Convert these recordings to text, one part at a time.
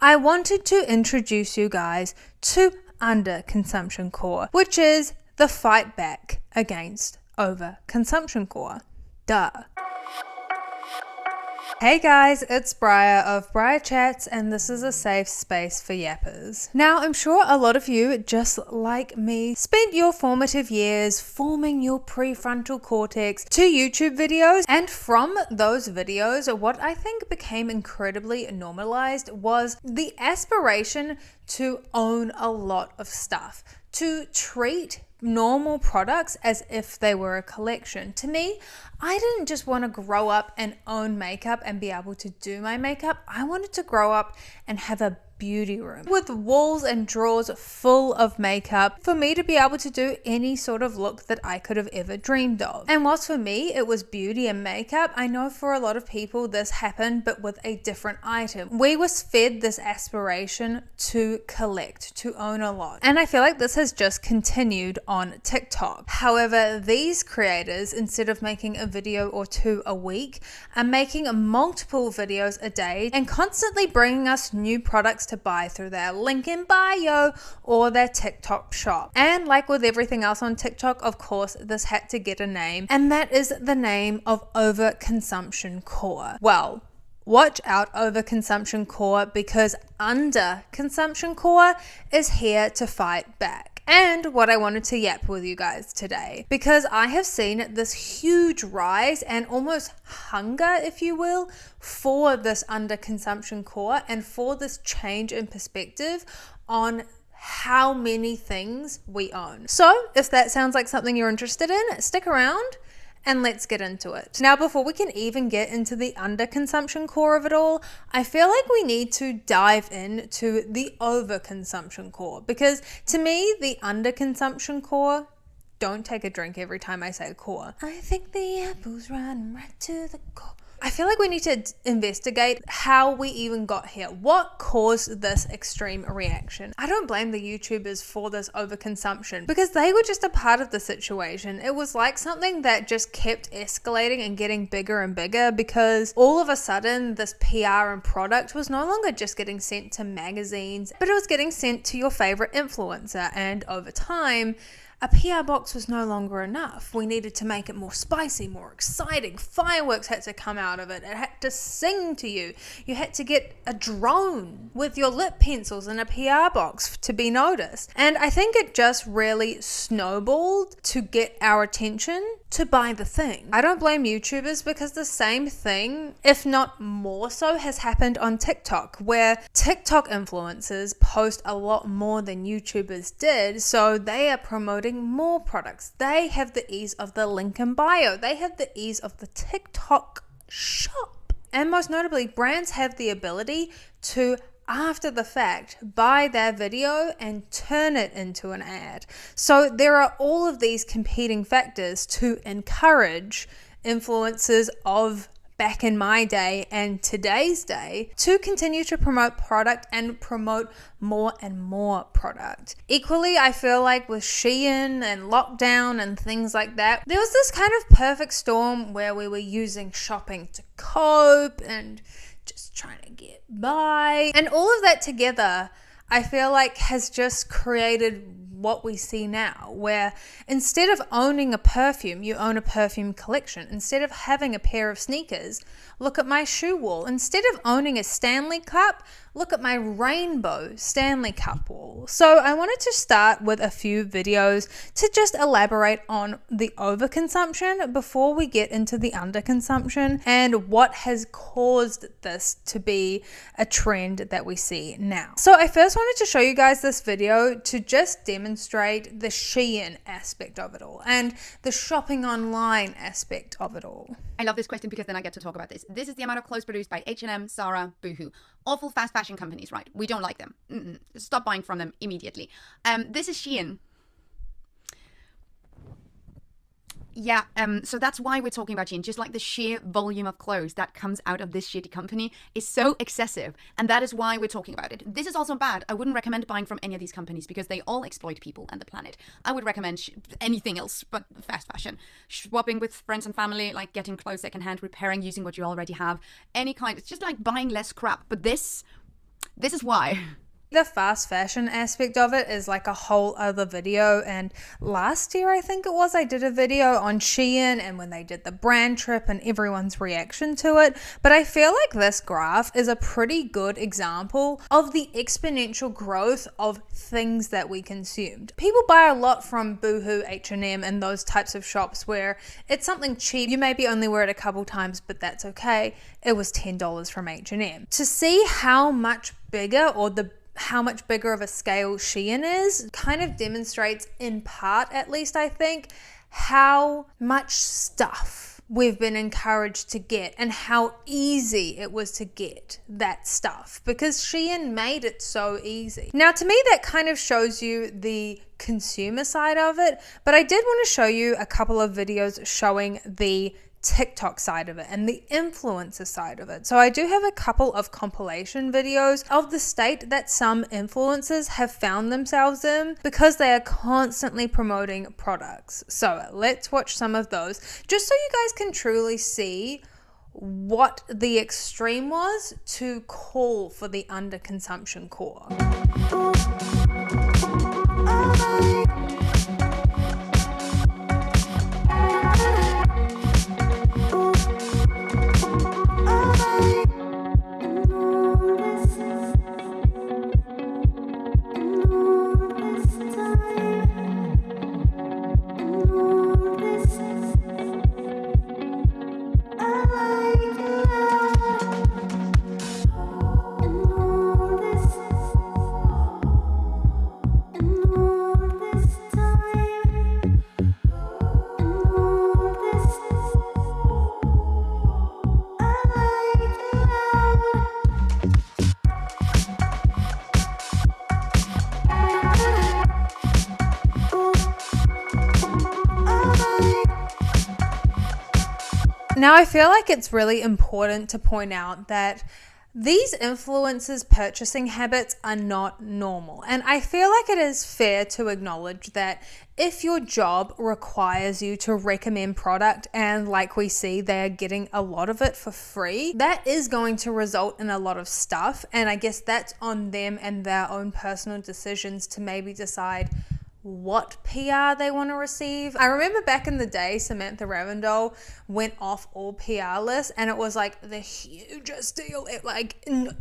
I wanted to introduce you guys to underconsumption core, which is the fight back against overconsumption core. Duh. Hey guys, it's Briar of Briar Chats, and this is a safe space for yappers. Now, I'm sure a lot of you, just like me, spent your formative years forming your prefrontal cortex to YouTube videos, and from those videos, what I think became incredibly normalized was the aspiration to own a lot of stuff, to treat normal products as if they were a collection. To me, I didn't just want to grow up and own makeup and be able to do my makeup. I wanted to grow up and have a beauty room with walls and drawers full of makeup for me to be able to do any sort of look that I could have ever dreamed of. And whilst for me it was beauty and makeup, I know for a lot of people this happened but with a different item. We was fed this aspiration to collect, to own a lot. And I feel like this has just continued on TikTok. However, these creators, instead of making a video or two a week, are making multiple videos a day and constantly bringing us new products to buy through their link in bio or their TikTok shop. And like with everything else on TikTok, of course, this had to get a name, and that is the name of overconsumption core. Well, watch out, overconsumption core, because underconsumption core is here to fight back. And what I wanted to yap with you guys today, because I have seen this huge rise and almost hunger, if you will, for this underconsumption core and for this change in perspective on how many things we own. So if that sounds like something you're interested in, stick around and let's get into it. Now, before we can even get into the underconsumption core of it all, I feel like we need to dive into the overconsumption core, because to me, the underconsumption core, don't take a drink every time I say core. I think the apple's running right to the core. I feel like we need to investigate how we even got here. What caused this extreme reaction? I don't blame the YouTubers for this overconsumption because they were just a part of the situation. It was like something that just kept escalating and getting bigger and bigger because all of a sudden this PR and product was no longer just getting sent to magazines, but it was getting sent to your favorite influencer. And over time, a PR box was no longer enough. We needed to make it more spicy, more exciting. Fireworks had to come out of it. It had to sing to you. You had to get a drone with your lip pencils in a PR box to be noticed. And I think it just really snowballed to get our attention to buy the thing. I don't blame YouTubers because the same thing, if not more so, has happened on TikTok, where TikTok influencers post a lot more than YouTubers did, so they are promoting more products. They have the ease of the link in bio. They have the ease of the TikTok shop. And most notably, brands have the ability to, after the fact, buy their video and turn it into an ad. So there are all of these competing factors to encourage influencers of back in my day and today's day to continue to promote product and promote more and more product. Equally, I feel like with Shein and lockdown and things like that, there was this kind of perfect storm where we were using shopping to cope and just trying to get by. And all of that together, I feel like has just created what we see now, where instead of owning a perfume, you own a perfume collection. Instead of having a pair of sneakers, look at my shoe wall. Instead of owning a Stanley Cup, look at my rainbow Stanley Cup wall. So I wanted to start with a few videos to just elaborate on the overconsumption before we get into the underconsumption and what has caused this to be a trend that we see now. So I first wanted to show you guys this video to just demonstrate the Shein aspect of it all and the shopping online aspect of it all. I love this question because then I get to talk about this. This is the amount of clothes produced by H&M, Zara, Boohoo. Awful fast fashion companies, right? We don't like them. Stop buying from them immediately. This is Shein. Yeah, so that's why we're talking about Shein. Just like the sheer volume of clothes that comes out of this shitty company is so excessive, and that is why we're talking about it. This is also bad. I wouldn't recommend buying from any of these companies because they all exploit people and the planet. I would recommend anything else but fast fashion. Swapping with friends and family, like getting clothes secondhand, repairing using what you already have, any kind. It's just like buying less crap. But this This is why. The fast fashion aspect of it is like a whole other video, and last year I think it was, I did a video on Shein and when they did the brand trip and everyone's reaction to it. But I feel like this graph is a pretty good example of the exponential growth of things that we consumed. People buy a lot from Boohoo, H&M and those types of shops where it's something cheap. You maybe only wear it a couple times, but that's okay. It was $10 from H&M. To see how much bigger, or how much bigger of a scale Shein is, kind of demonstrates, in part at least I think, how much stuff we've been encouraged to get and how easy it was to get that stuff, because Shein made it so easy. Now to me that kind of shows you the consumer side of it, but I did want to show you a couple of videos showing the TikTok side of it and the influencer side of it. So I do have a couple of compilation videos of the state that some influencers have found themselves in because they are constantly promoting products. So let's watch some of those just so you guys can truly see what the extreme was to call for the underconsumption core. Now, I feel like it's really important to point out that these influencers' purchasing habits are not normal. And I feel like it is fair to acknowledge that if your job requires you to recommend product, and like we see, they're getting a lot of it for free, that is going to result in a lot of stuff. And I guess that's on them and their own personal decisions to maybe decide what PR they want to receive. I remember back in the day, Samantha Ravindell went off all PR lists and it was like the hugest deal. It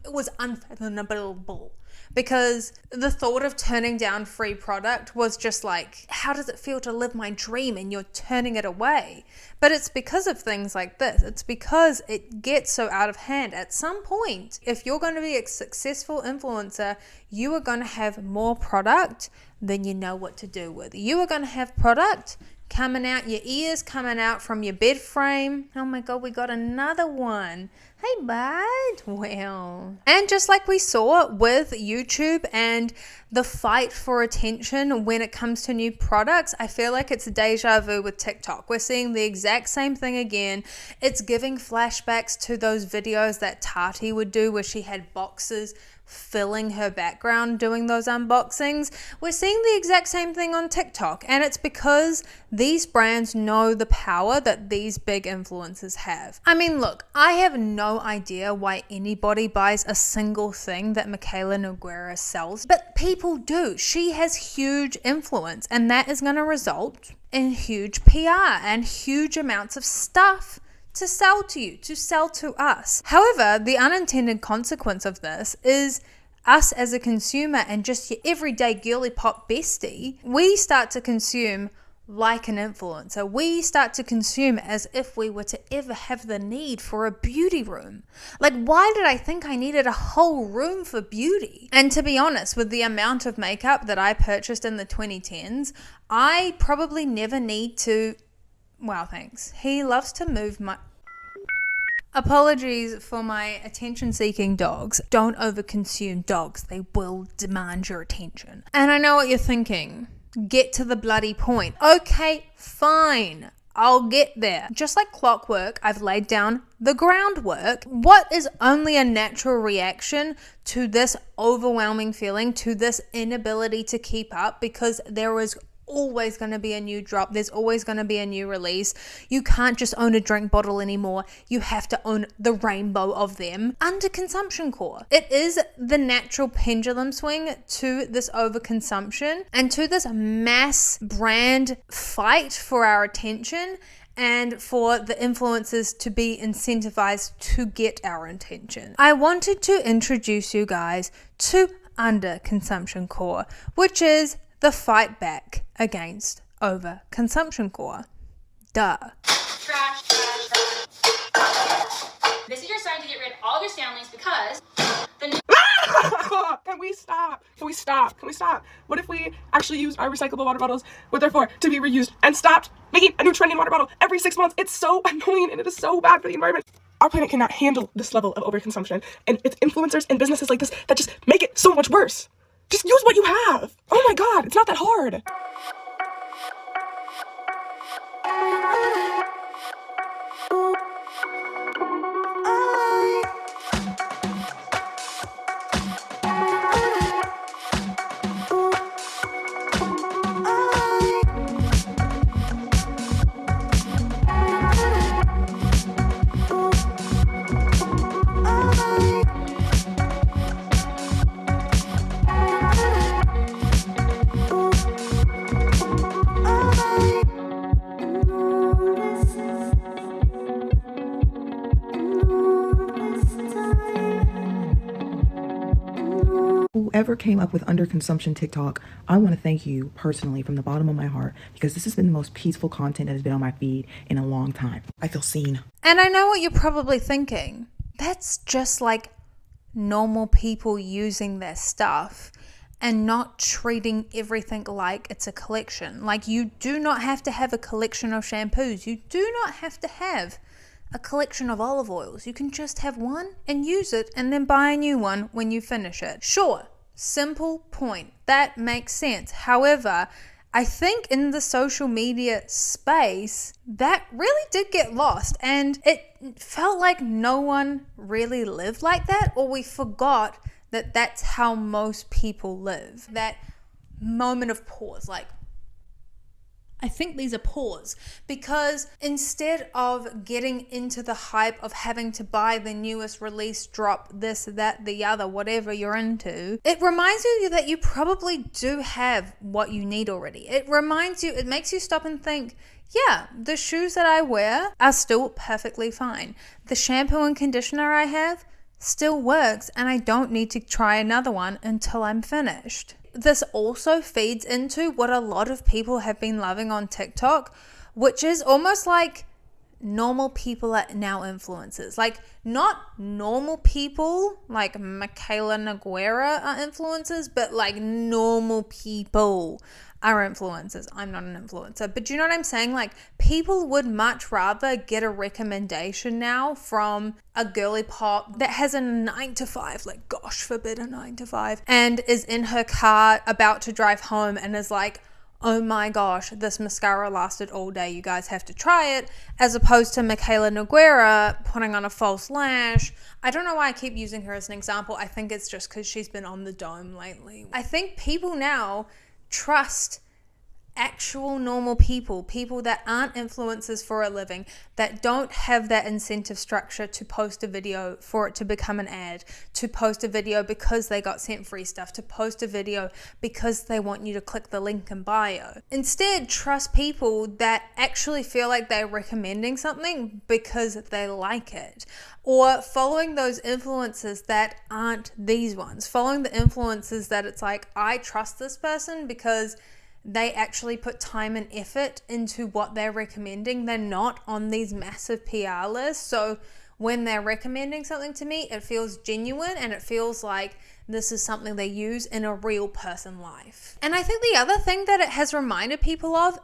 was unfathomable because the thought of turning down free product was just like, how does it feel to live my dream and you're turning it away? But it's because of things like this. It's because it gets so out of hand. At some point, if you're going to be a successful influencer, you are going to have more product than you know what to do with. You are going to have product coming out your ears, coming out from your bed frame. Oh my God, we got another one. Hey, bud. Well, and just like we saw with YouTube and the fight for attention when it comes to new products, I feel like it's deja vu with TikTok. We're seeing the exact same thing again. It's giving flashbacks to those videos that Tati would do where she had boxes filling her background doing those unboxings. We're seeing the exact same thing on TikTok, and it's because these brands know the power that these big influencers have. I mean, look, I have no idea why anybody buys a single thing that Michaela Nogueira sells, but people do. She has huge influence, and that is going to result in huge PR and huge amounts of stuff to sell to you, to sell to us. However, the unintended consequence of this is us as a consumer and just your everyday girly pop bestie, we start to consume like an influencer. We start to consume as if we were to ever have the need for a beauty room. Like, why did I think I needed a whole room for beauty? And to be honest, with the amount of makeup that I purchased in the 2010s, I probably never need to... Wow, thanks. He loves to move my... Apologies for my attention-seeking dogs. Don't overconsume dogs. They will demand your attention. And I know what you're thinking. Get to the bloody point. Okay, fine. I'll get there. Just like clockwork, I've laid down the groundwork. What is only a natural reaction to this overwhelming feeling, to this inability to keep up, because there is always going to be a new drop. There's always going to be a new release. You can't just own a drink bottle anymore. You have to own the rainbow of them. Underconsumption core. It is the natural pendulum swing to this overconsumption and to this mass brand fight for our attention and for the influencers to be incentivized to get our attention. I wanted to introduce you guys to underconsumption core, which is the fight back against overconsumption core. Duh. Trash. This is your sign to get rid of all of your Stanleys because the new Can we stop? What if we actually use our recyclable water bottles, what they're for, to be reused, and stopped making a new trending water bottle every 6 months? It's so annoying and it is so bad for the environment. Our planet cannot handle this level of overconsumption, and it's influencers and businesses like this that just make it so much worse. Just use what you have. Oh my God, it's not that hard. Whoever came up with underconsumption TikTok, I want to thank you personally from the bottom of my heart, because this has been the most peaceful content that has been on my feed in a long time. I feel seen. And I know what you're probably thinking. That's just like normal people using their stuff and not treating everything like it's a collection. Like, you do not have to have a collection of shampoos. You do not have to have a collection of olive oils. You can just have one and use it and then buy a new one when you finish it. Sure, simple point. That makes sense. However, I think in the social media space, that really did get lost, and it felt like no one really lived like that, or we forgot that that's how most people live. That moment of pause, like, I think these are pause, because instead of getting into the hype of having to buy the newest release, drop, this, that, the other, whatever you're into, it reminds you that you probably do have what you need already. It makes you stop and think, yeah, the shoes that I wear are still perfectly fine. The shampoo and conditioner I have still works, and I don't need to try another one until I'm finished. This also feeds into what a lot of people have been loving on TikTok, which is almost like normal people are now influencers. Like, not normal people like Michaela Noguera are influencers, but like normal people are influencers. I'm not an influencer, but you know what I'm saying? Like, people would much rather get a recommendation now from a girly pop that has a 9 to 5, like, gosh forbid a 9 to 5, and is in her car about to drive home and is like, oh my gosh, this mascara lasted all day, you guys have to try it, as opposed to Michaela Noguera putting on a false lash. I don't know why I keep using her as an example. I think it's just because she's been on the dome lately. I think people now trust actual normal people that aren't influencers for a living, that don't have that incentive structure to post a video for it to become an ad, to post a video because they got sent free stuff, to post a video because they want you to click the link in bio. Instead, trust people that actually feel like they're recommending something because they like it, or following those influencers that aren't these ones, following the influencers that it's like, I trust this person because they actually put time and effort into what they're recommending. They're not on these massive PR lists. So when they're recommending something to me, it feels genuine and it feels like this is something they use in a real person life. And I think the other thing that it has reminded people of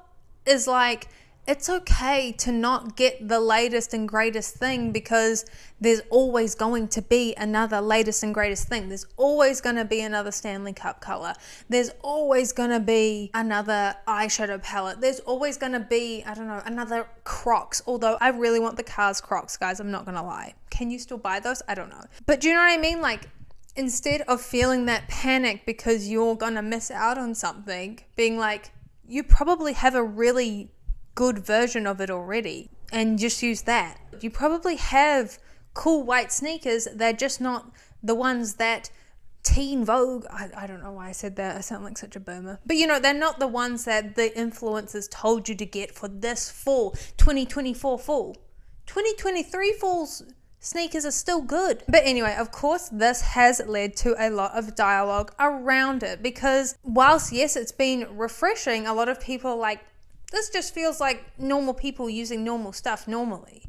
is like, it's okay to not get the latest and greatest thing, because there's always going to be another latest and greatest thing. There's always going to be another Stanley Cup color. There's always going to be another eyeshadow palette. There's always going to be, I don't know, another Crocs. Although I really want the Cars Crocs, guys. I'm not going to lie. Can you still buy those? I don't know. But do you know what I mean? Like, instead of feeling that panic because you're going to miss out on something, being like, you probably have a really good version of it already and just use that. You probably have cool white sneakers. They're just not the ones that Teen Vogue, I don't know why I said that, I sound like such a boomer, but they're not the ones that the influencers told you to get for this fall, 2024 fall. 2023 fall's sneakers are still good. But anyway, of course, this has led to a lot of dialogue around it, because whilst yes, it's been refreshing, a lot of people are like, this just feels like normal people using normal stuff normally.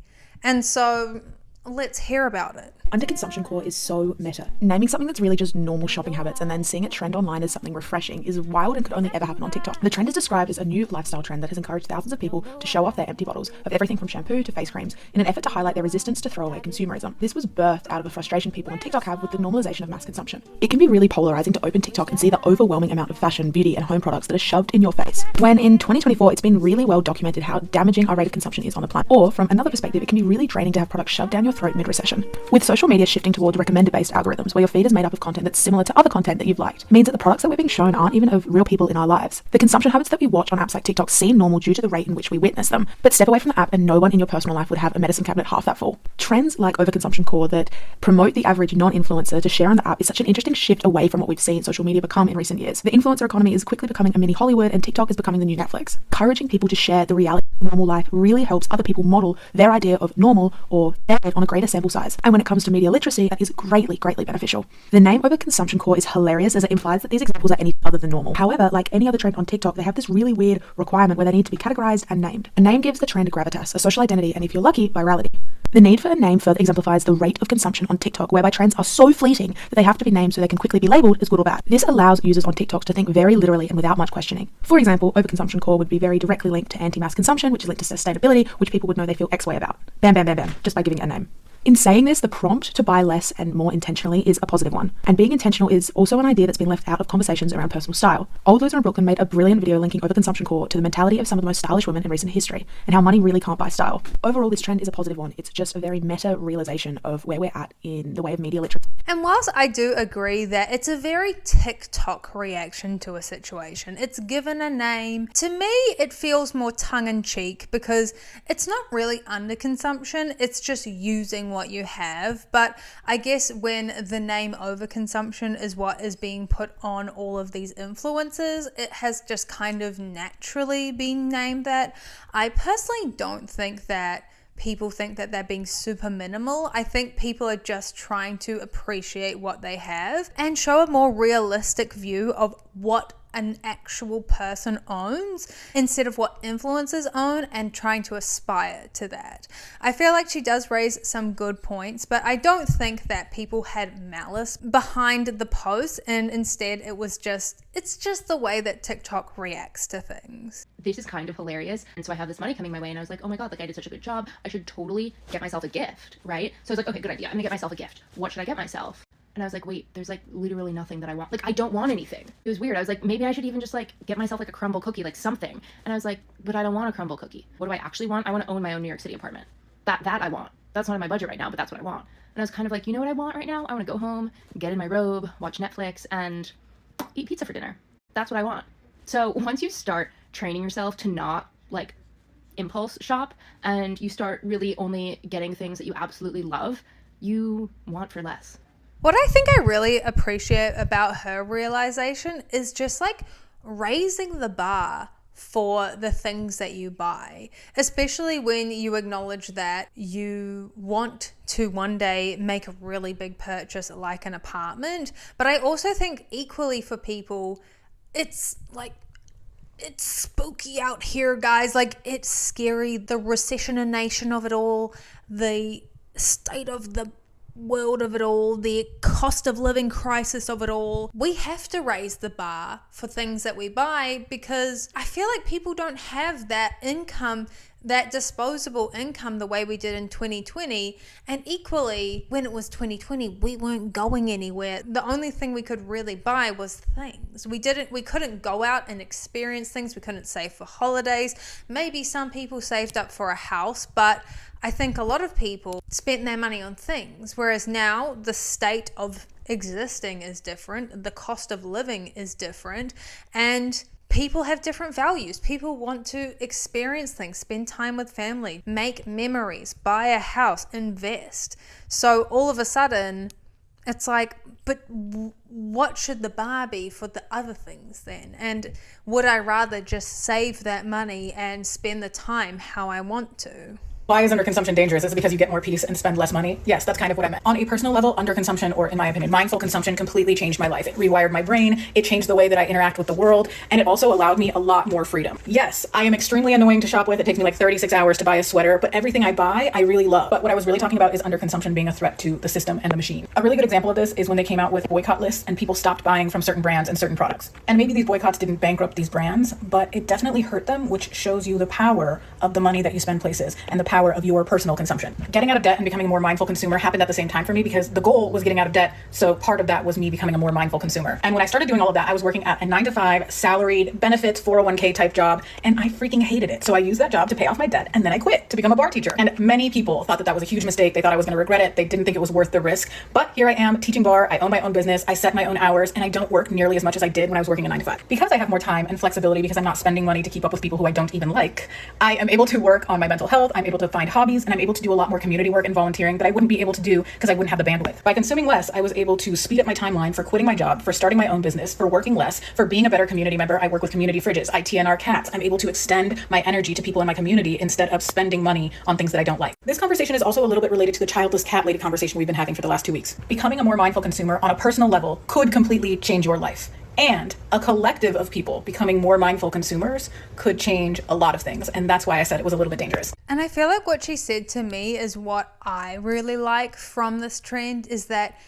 And so let's hear about it. Underconsumption core is so meta. Naming something that's really just normal shopping habits and then seeing it trend online as something refreshing is wild and could only ever happen on TikTok. The trend is described as a new lifestyle trend that has encouraged thousands of people to show off their empty bottles of everything from shampoo to face creams in an effort to highlight their resistance to throwaway consumerism. This was birthed out of a frustration people on TikTok have with the normalization of mass consumption. It can be really polarizing to open TikTok and see the overwhelming amount of fashion, beauty, and home products that are shoved in your face, when in 2024 it's been really well documented how damaging our rate of consumption is on the planet. Or from another perspective, it can be really draining to have products shoved down your throat mid-recession. With social media shifting towards recommended-based algorithms, where your feed is made up of content that's similar to other content that you've liked, it means that the products that we're being shown aren't even of real people in our lives. The consumption habits that we watch on apps like TikTok seem normal due to the rate in which we witness them, but step away from the app and no one in your personal life would have a medicine cabinet half that full. Trends like overconsumption core that promote the average non-influencer to share on the app is such an interesting shift away from what we've seen social media become in recent years. The influencer economy is quickly becoming a mini Hollywood, and TikTok is becoming the new Netflix. Encouraging people to share the reality of normal life really helps other people model their idea of normal or share it on a greater sample size. And when it comes to media literacy, that is greatly beneficial. The name overconsumption core is hilarious as it implies that these examples are anything other than normal. However, like any other trend on TikTok, they have this really weird requirement where they need to be categorized and named. A name gives the trend gravitas, a social identity, and if you're lucky, virality. The need for a name further exemplifies the rate of consumption on TikTok, whereby trends are so fleeting that they have to be named so they can quickly be labeled as good or bad. This allows users on TikTok to think very literally and without much questioning. For example, overconsumption core would be very directly linked to anti-mass consumption, which is linked to sustainability, which people would know they feel X way about. Bam, bam, bam, bam, just by giving it a name. In saying this, the prompt to buy less and more intentionally is a positive one. And being intentional is also an idea that's been left out of conversations around personal style. Old Loser in Brooklyn made a brilliant video linking overconsumption core to the mentality of some of the most stylish women in recent history and how money really can't buy style. Overall, this trend is a positive one. It's just a very meta realization of where we're at in the way of media literacy. And whilst I do agree that it's a very TikTok reaction to a situation, it's given a name. To me, it feels more tongue-in-cheek because it's not really underconsumption, it's just using what you have. But I guess when the name overconsumption is what is being put on all of these influencers, it has just kind of naturally been named that. I personally don't think that people think that they're being super minimal. I think people are just trying to appreciate what they have and show a more realistic view of what an actual person owns instead of what influencers own, and trying to aspire to that. I feel like she does raise some good points, but I don't think that people had malice behind the post, and instead it's just the way that TikTok reacts to things. This is kind of hilarious. And so I have this money coming my way and I was like, oh my God, like I did such a good job. I should totally get myself a gift, right? So I was like, okay, good idea. I'm gonna get myself a gift. What should I get myself? And I was like, wait, there's like literally nothing that I want. Like, I don't want anything. It was weird. I was like, maybe I should even just like get myself like a crumble cookie, like something. And I was like, but I don't want a crumble cookie. What do I actually want? I want to own my own New York City apartment. That I want. That's not in my budget right now, but that's what I want. And I was kind of like, you know what I want right now? I want to go home, get in my robe, watch Netflix, and eat pizza for dinner. That's what I want. So once you start training yourself to not like impulse shop and you start really only getting things that you absolutely love, you want for less. What I think I really appreciate about her realization is just like raising the bar for the things that you buy, especially when you acknowledge that you want to one day make a really big purchase like an apartment. But I also think equally for people, it's like, it's spooky out here, guys. Like, it's scary. The recessionation of it all, the state of the world of it all, the cost of living crisis of it all. We have to raise the bar for things that we buy because I feel like people don't have that income, that disposable income the way we did in 2020. And equally, when it was 2020, we weren't going anywhere. The only thing we could really buy was things. We couldn't go out and experience things. We couldn't save for holidays. Maybe some people saved up for a house, but I think a lot of people spent their money on things, whereas now the state of existing is different, the cost of living is different, and people have different values. People want to experience things, spend time with family, make memories, buy a house, invest. So all of a sudden, it's like, but what should the bar be for the other things then? And would I rather just save that money and spend the time how I want to? Why is underconsumption dangerous? Is it because you get more peace and spend less money? Yes, that's kind of what I meant. On a personal level, underconsumption, or in my opinion, mindful consumption, completely changed my life. It rewired my brain, it changed the way that I interact with the world, and it also allowed me a lot more freedom. Yes, I am extremely annoying to shop with. It takes me like 36 hours to buy a sweater, but everything I buy, I really love. But what I was really talking about is underconsumption being a threat to the system and the machine. A really good example of this is when they came out with boycott lists and people stopped buying from certain brands and certain products. And maybe these boycotts didn't bankrupt these brands, but it definitely hurt them, which shows you the power of the money that you spend places and the power of your personal consumption. Getting out of debt and becoming a more mindful consumer happened at the same time for me because the goal was getting out of debt. So part of that was me becoming a more mindful consumer. And when I started doing all of that, I was working at a 9-to-5 salaried benefits 401k type job, and I freaking hated it. So I used that job to pay off my debt, and then I quit to become a bar teacher. And many people thought that that was a huge mistake. They thought I was going to regret it. They didn't think it was worth the risk. But here I am teaching bar. I own my own business. I set my own hours, and I don't work nearly as much as I did when I was working a 9-to-5. Because I have more time and flexibility, because I'm not spending money to keep up with people who I don't even like, I am able to work on my mental health. I'm able to find hobbies, and I'm able to do a lot more community work and volunteering that I wouldn't be able to do because I wouldn't have the bandwidth. By consuming less, I was able to speed up my timeline for quitting my job, for starting my own business, for working less, for being a better community member. I work with community fridges. I TNR cats. I'm able to extend my energy to people in my community instead of spending money on things that I don't like. This conversation is also a little bit related to the childless cat lady conversation we've been having for the last 2 weeks. Becoming a more mindful consumer on a personal level could completely change your life. And a collective of people becoming more mindful consumers could change a lot of things. And that's why I said it was a little bit dangerous. And I feel like what she said to me is what I really like from this trend is that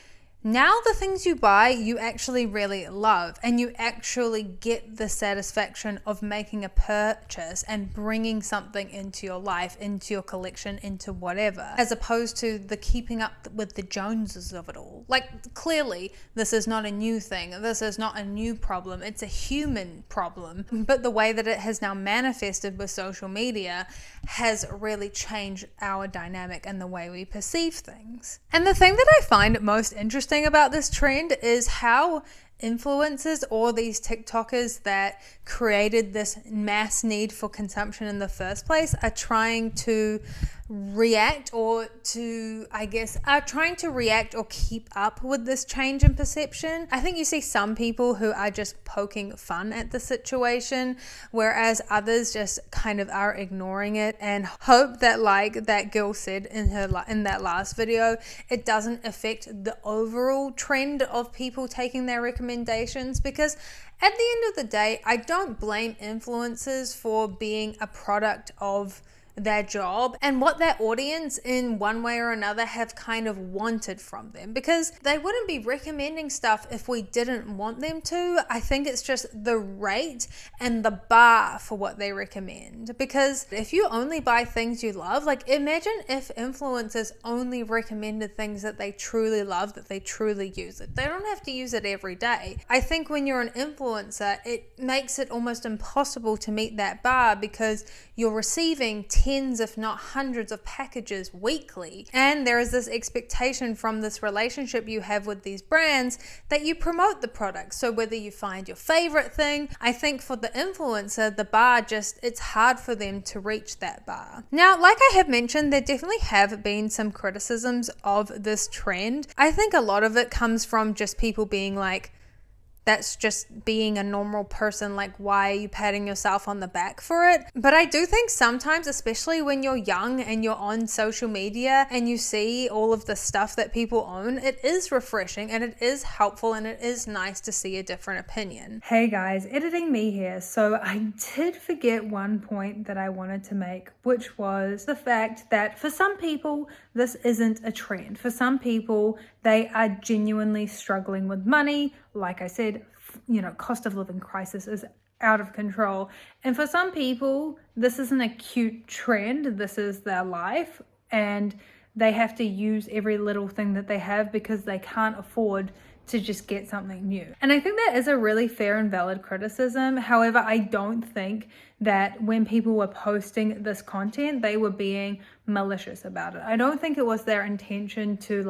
now the things you buy, you actually really love, and you actually get the satisfaction of making a purchase and bringing something into your life, into your collection, into whatever, as opposed to the keeping up with the Joneses of it all. Like, clearly, this is not a new thing. This is not a new problem. It's a human problem. But the way that it has now manifested with social media has really changed our dynamic and the way we perceive things. And the thing that I find most interesting about this trend is how influencers or these TikTokers that created this mass need for consumption in the first place are trying to react or keep up with this change in perception. I think you see some people who are just poking fun at the situation, whereas others just kind of are ignoring it and hope that, like that girl said in that last video, it doesn't affect the overall trend of people taking their recommendations. Because at the end of the day, I don't blame influencers for being a product of their job and what their audience in one way or another have kind of wanted from them, because they wouldn't be recommending stuff if we didn't want them to. I think it's just the rate and the bar for what they recommend, because if you only buy things you love, like imagine if influencers only recommended things that they truly love, that they truly use it. They don't have to use it every day. I think when you're an influencer, it makes it almost impossible to meet that bar because you're receiving tens if not hundreds of packages weekly, and there is this expectation from this relationship you have with these brands that you promote the product. So whether you find your favorite thing, I think for the influencer, the bar it's hard for them to reach that bar. Now, like I have mentioned, there definitely have been some criticisms of this trend. I think a lot of it comes from just people being like, that's just being a normal person. Like, why are you patting yourself on the back for it? But I do think sometimes, especially when you're young and you're on social media and you see all of the stuff that people own, it is refreshing and it is helpful and it is nice to see a different opinion. Hey guys, editing me here. So I did forget one point that I wanted to make, which was the fact that for some people, this isn't a trend. For some people, they are genuinely struggling with money. Like I said, cost of living crisis is out of control. And for some people, this is an acute trend. This is their life, and they have to use every little thing that they have because they can't afford to just get something new. And I think that is a really fair and valid criticism. However, I don't think that when people were posting this content, they were being malicious about it. I don't think it was their intention to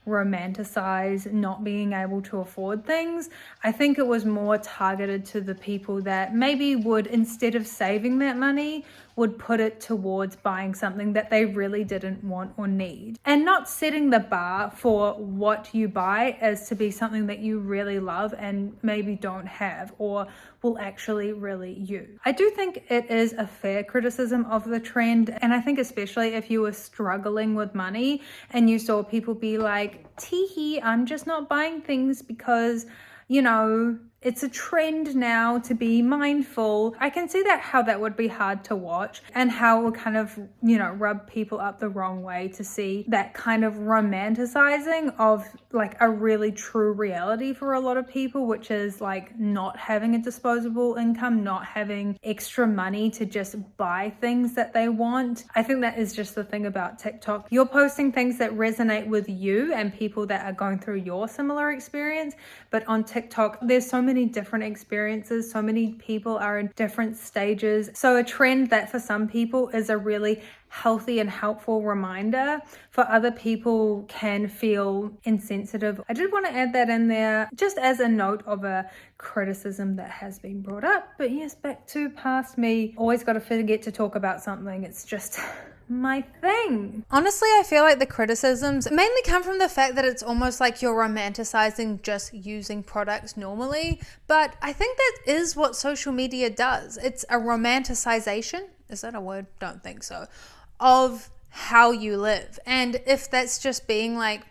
romanticize not being able to afford things. I think it was more targeted to the people that maybe would, instead of saving that money, would put it towards buying something that they really didn't want or need. And not setting the bar for what you buy as to be something that you really love and maybe don't have or will actually really use. I do think it is a fair criticism of the trend, and I think especially if you were struggling with money and you saw people be like, teehee, I'm just not buying things because, you know, it's a trend now to be mindful. I can see that how that would be hard to watch and how it would kind of, you know, rub people up the wrong way to see that kind of romanticizing of like a really true reality for a lot of people, which is like not having a disposable income, not having extra money to just buy things that they want. I think that is just the thing about TikTok. You're posting things that resonate with you and people that are going through your similar experience, but on TikTok, there's so many different experiences, so many people are in different stages. So a trend that for some people is a really healthy and helpful reminder, for other people can feel insensitive. I did want to add that in there just as a note of a criticism that has been brought up. But yes, back to past me. Always got to forget to talk about something. It's just my thing. Honestly, I feel like the criticisms mainly come from the fact that it's almost like you're romanticizing just using products normally. But I think that is what social media does. It's a romanticization. Is that a word? Don't think so. Of how you live. And if that's just being like,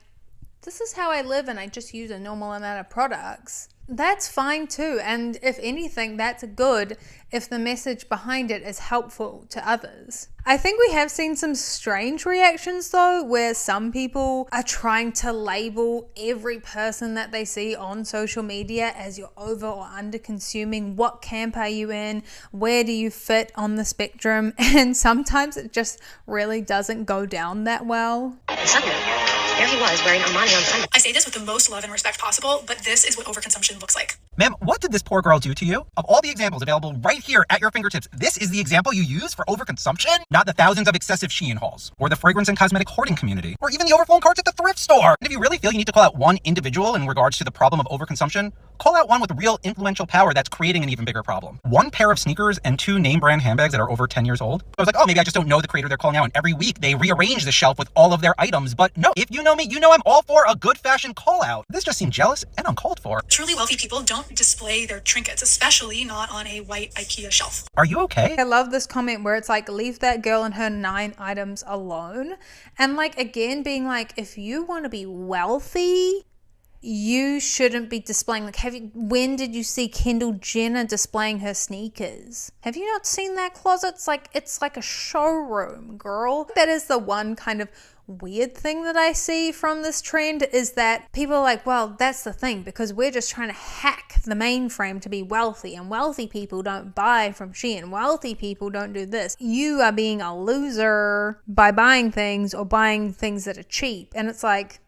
this is how I live and I just use a normal amount of products, that's fine too. And if anything, that's good if the message behind it is helpful to others. I think we have seen some strange reactions though, where some people are trying to label every person that they see on social media as you're over or under consuming. What camp are you in? Where do you fit on the spectrum? And sometimes it just really doesn't go down that well. Suddenly, there he was wearing Armani on Sunday. I say this with the most love and respect possible, but this is what overconsumption looks like. Ma'am, what did this poor girl do to you? Of all the examples available right here at your fingertips, this is the example you use for overconsumption? Not the thousands of excessive Shein hauls, or the fragrance and cosmetic hoarding community, or even the overflowing carts at the thrift store. And if you really feel you need to call out one individual in regards to the problem of overconsumption, call out one with real influential power that's creating an even bigger problem. One pair of sneakers and 2 name brand handbags that are over 10 years old. I was like, oh, maybe I just don't know the creator they're calling out. And every week they rearrange the shelf with all of their items. But no, if you know me, you know I'm all for a good fashion call out. This just seemed jealous and uncalled for. Truly wealthy people don't display their trinkets, especially not on a white IKEA shelf. Are you okay? I love this comment where it's like, leave that girl and her 9 items alone. And like, again, being like, if you want to be wealthy, you shouldn't be displaying, like, when did you see Kendall Jenner displaying her sneakers? Have you not seen that closet? It's like a showroom, girl. That is the one kind of weird thing that I see from this trend, is that people are like, well, that's the thing, because we're just trying to hack the mainframe to be wealthy, and wealthy people don't buy from Shein, wealthy people don't do this. You are being a loser by buying things or buying things that are cheap. And it's like,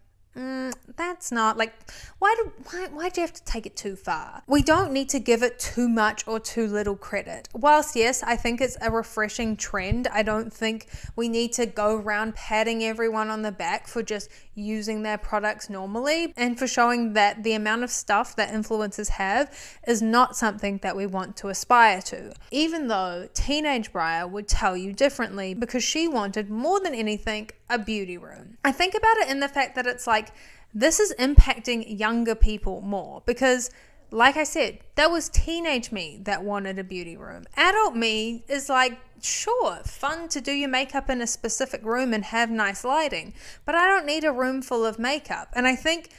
that's not like, why do you have to take it too far? We don't need to give it too much or too little credit. Whilst yes, I think it's a refreshing trend, I don't think we need to go around patting everyone on the back for just using their products normally and for showing that the amount of stuff that influencers have is not something that we want to aspire to. Even though teenage Briar would tell you differently, because she wanted more than anything a beauty room. I think about it in the fact that it's like, this is impacting younger people more, because like I said, that was teenage me that wanted a beauty room. Adult me is like, sure, fun to do your makeup in a specific room and have nice lighting, but I don't need a room full of makeup. And I think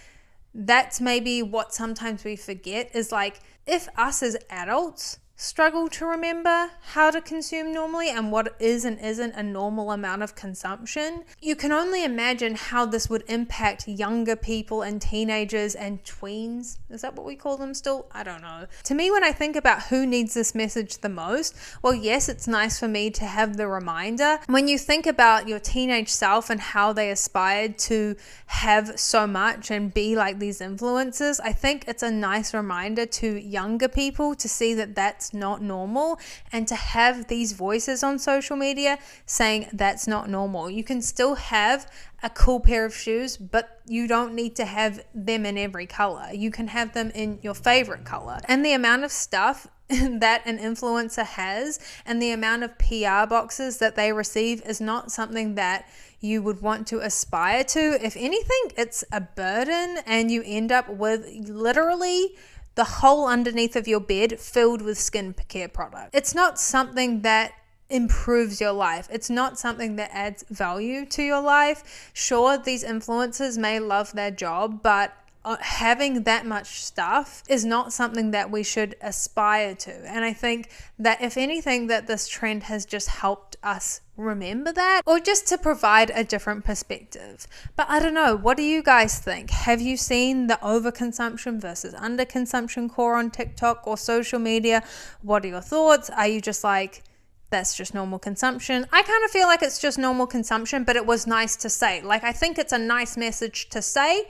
that's maybe what sometimes we forget, is like, if us as adults struggle to remember how to consume normally and what is and isn't a normal amount of consumption, you can only imagine how this would impact younger people and teenagers and tweens. Is that what we call them still? I don't know. To me, when I think about who needs this message the most, well, yes, it's nice for me to have the reminder. When you think about your teenage self and how they aspired to have so much and be like these influencers, I think it's a nice reminder to younger people to see that that's that's not normal, and to have these voices on social media saying that's not normal. You can still have a cool pair of shoes, but you don't need to have them in every color. You can have them in your favorite color. And the amount of stuff that an influencer has and the amount of PR boxes that they receive is not something that you would want to aspire to. If anything, it's a burden, and you end up with literally the hole underneath of your bed filled with skincare products. It's not something that improves your life. It's not something that adds value to your life. Sure, these influencers may love their job, but having that much stuff is not something that we should aspire to. And I think that if anything, that this trend has just helped us remember that, or just to provide a different perspective. But I don't know, what do you guys think? Have you seen the overconsumption versus underconsumption core on TikTok or social media? What are your thoughts? Are you just like, that's just normal consumption? I kind of feel like it's just normal consumption, but it was nice to say. Like, I think it's a nice message to say,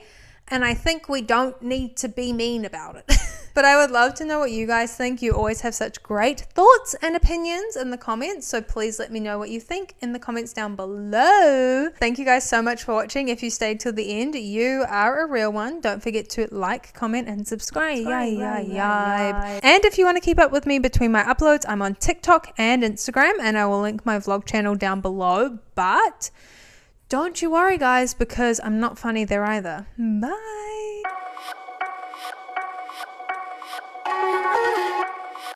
and I think we don't need to be mean about it. But I would love to know what you guys think. You always have such great thoughts and opinions in the comments, so please let me know what you think in the comments down below. Thank you guys so much for watching. If you stayed till the end, you are a real one. Don't forget to like, comment, and subscribe. And if you want to keep up with me between my uploads, I'm on TikTok and Instagram, and I will link my vlog channel down below. But don't you worry, guys, because I'm not funny there either. Bye.